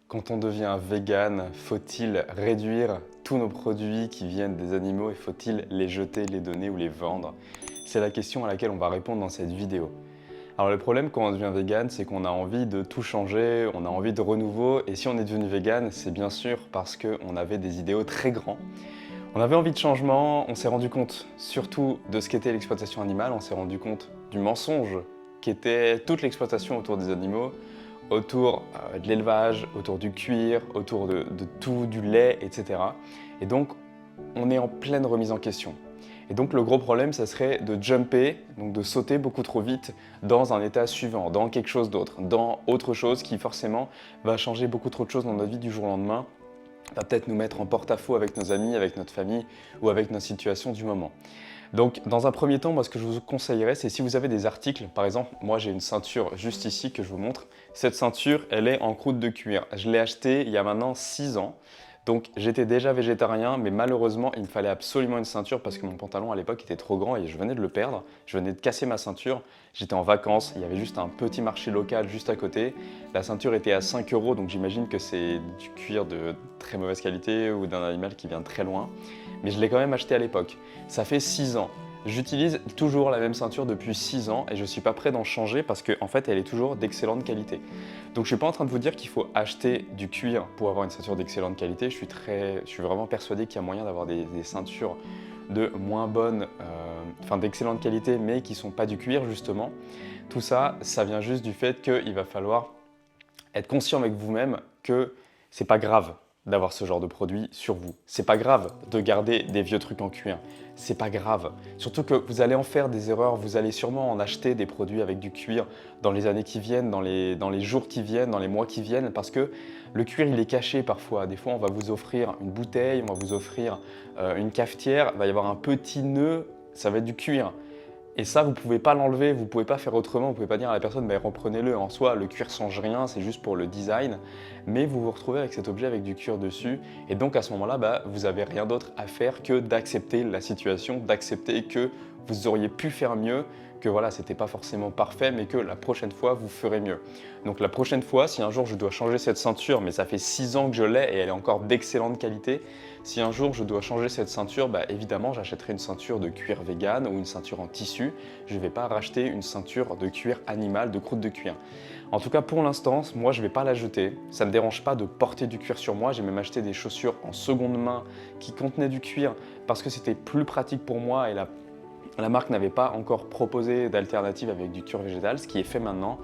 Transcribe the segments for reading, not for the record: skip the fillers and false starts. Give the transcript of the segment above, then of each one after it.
Quand on devient vegan, faut-il réduire tous nos produits qui viennent des animaux et faut-il les jeter, les donner ou les vendre? C'est la question à laquelle on va répondre dans cette vidéo. Alors le problème quand on devient vegan, c'est qu'on a envie de tout changer, on a envie de renouveau et si on est devenu vegan, c'est bien sûr parce qu'on avait des idéaux très grands. On avait envie de changement, on s'est rendu compte surtout de ce qu'était l'exploitation animale, on s'est rendu compte du mensonge qu'était toute l'exploitation autour des animaux, autour de l'élevage, autour du cuir, autour de tout, du lait, etc. Et donc, on est en pleine remise en question. Et donc, le gros problème, ça serait de jumper, donc de sauter beaucoup trop vite dans un état suivant, dans quelque chose d'autre, dans autre chose qui forcément va changer beaucoup trop de choses dans notre vie du jour au lendemain, va peut-être nous mettre en porte-à-faux avec nos amis, avec notre famille ou avec notre situation du moment. Donc dans un premier temps, moi ce que je vous conseillerais, c'est si vous avez des articles, par exemple, moi j'ai une ceinture juste ici que je vous montre. Cette ceinture, elle est en croûte de cuir. Je l'ai achetée il y a maintenant 6 ans. Donc j'étais déjà végétarien, mais malheureusement il me fallait absolument une ceinture parce que mon pantalon à l'époque était trop grand et je venais de le perdre. Je venais de casser ma ceinture, j'étais en vacances, il y avait juste un petit marché local juste à côté. La ceinture était à 5 €, donc j'imagine que c'est du cuir de très mauvaise qualité ou d'un animal qui vient de très loin. Mais je l'ai quand même acheté à l'époque. Ça fait 6 ans. J'utilise toujours la même ceinture depuis 6 ans et je ne suis pas prêt d'en changer parce qu'en fait elle est toujours d'excellente qualité. Donc je ne suis pas en train de vous dire qu'il faut acheter du cuir pour avoir une ceinture d'excellente qualité. Je suis vraiment persuadé qu'il y a moyen d'avoir des ceintures de moins bonne, d'excellente qualité mais qui ne sont pas du cuir justement. Tout ça, ça vient juste du fait qu'il va falloir être conscient avec vous-même que c'est pas grave d'avoir ce genre de produit sur vous. C'est pas grave de garder des vieux trucs en cuir. C'est pas grave. Surtout que vous allez en faire des erreurs, vous allez sûrement en acheter des produits avec du cuir dans les années qui viennent, dans les jours qui viennent, dans les mois qui viennent, parce que le cuir, il est caché parfois. Des fois, on va vous offrir une bouteille, on va vous offrir une cafetière, il va y avoir un petit nœud, ça va être du cuir. Et ça, vous ne pouvez pas l'enlever, vous ne pouvez pas faire autrement, vous ne pouvez pas dire à la personne « reprenez-le ». En soi, le cuir ne change rien, c'est juste pour le design. Mais vous vous retrouvez avec cet objet avec du cuir dessus. Et donc à ce moment-là, vous n'avez rien d'autre à faire que d'accepter la situation, d'accepter que vous auriez pu faire mieux, que voilà, c'était pas forcément parfait, mais que la prochaine fois, vous ferez mieux. Donc la prochaine fois, si un jour je dois changer cette ceinture, mais ça fait 6 ans que je l'ai et elle est encore d'excellente qualité, si un jour je dois changer cette ceinture, évidemment j'achèterai une ceinture de cuir vegan ou une ceinture en tissu. Je ne vais pas racheter une ceinture de cuir animal, de croûte de cuir. En tout cas pour l'instant, moi je ne vais pas la jeter. Ça ne me dérange pas de porter du cuir sur moi. J'ai même acheté des chaussures en seconde main qui contenaient du cuir parce que c'était plus pratique pour moi et la marque n'avait pas encore proposé d'alternative avec du cuir végétal, ce qui est fait maintenant.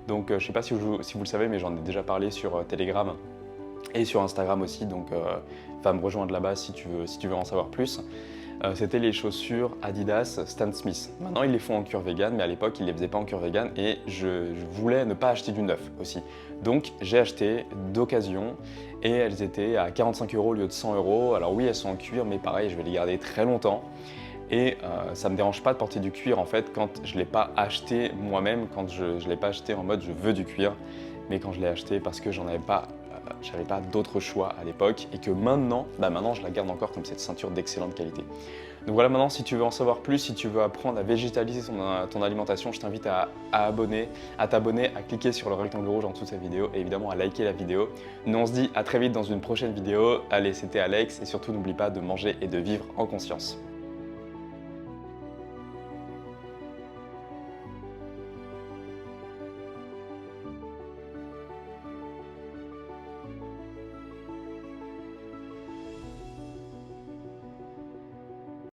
Donc je ne sais pas si vous le savez, mais j'en ai déjà parlé sur Telegram et sur Instagram aussi, donc va me rejoindre là-bas si tu veux en savoir plus. C'était les chaussures Adidas Stan Smith. Maintenant ils les font en cuir vegan, mais à l'époque ils ne les faisaient pas en cuir vegan et je voulais ne pas acheter du neuf aussi. Donc j'ai acheté d'occasion et elles étaient à 45 € au lieu de 100 €. Alors oui, elles sont en cuir, mais pareil, je vais les garder très longtemps. Et ça ne me dérange pas de porter du cuir en fait quand je ne l'ai pas acheté moi-même, quand je ne l'ai pas acheté en mode je veux du cuir, mais quand je l'ai acheté parce que j'avais pas d'autre choix à l'époque et que maintenant je la garde encore comme cette ceinture d'excellente qualité. Donc voilà, maintenant si tu veux en savoir plus, si tu veux apprendre à végétaliser ton alimentation, je t'invite à t'abonner, à cliquer sur le rectangle rouge en dessous de cette vidéo et évidemment à liker la vidéo. Nous on se dit à très vite dans une prochaine vidéo. Allez, c'était Alex et surtout n'oublie pas de manger et de vivre en conscience.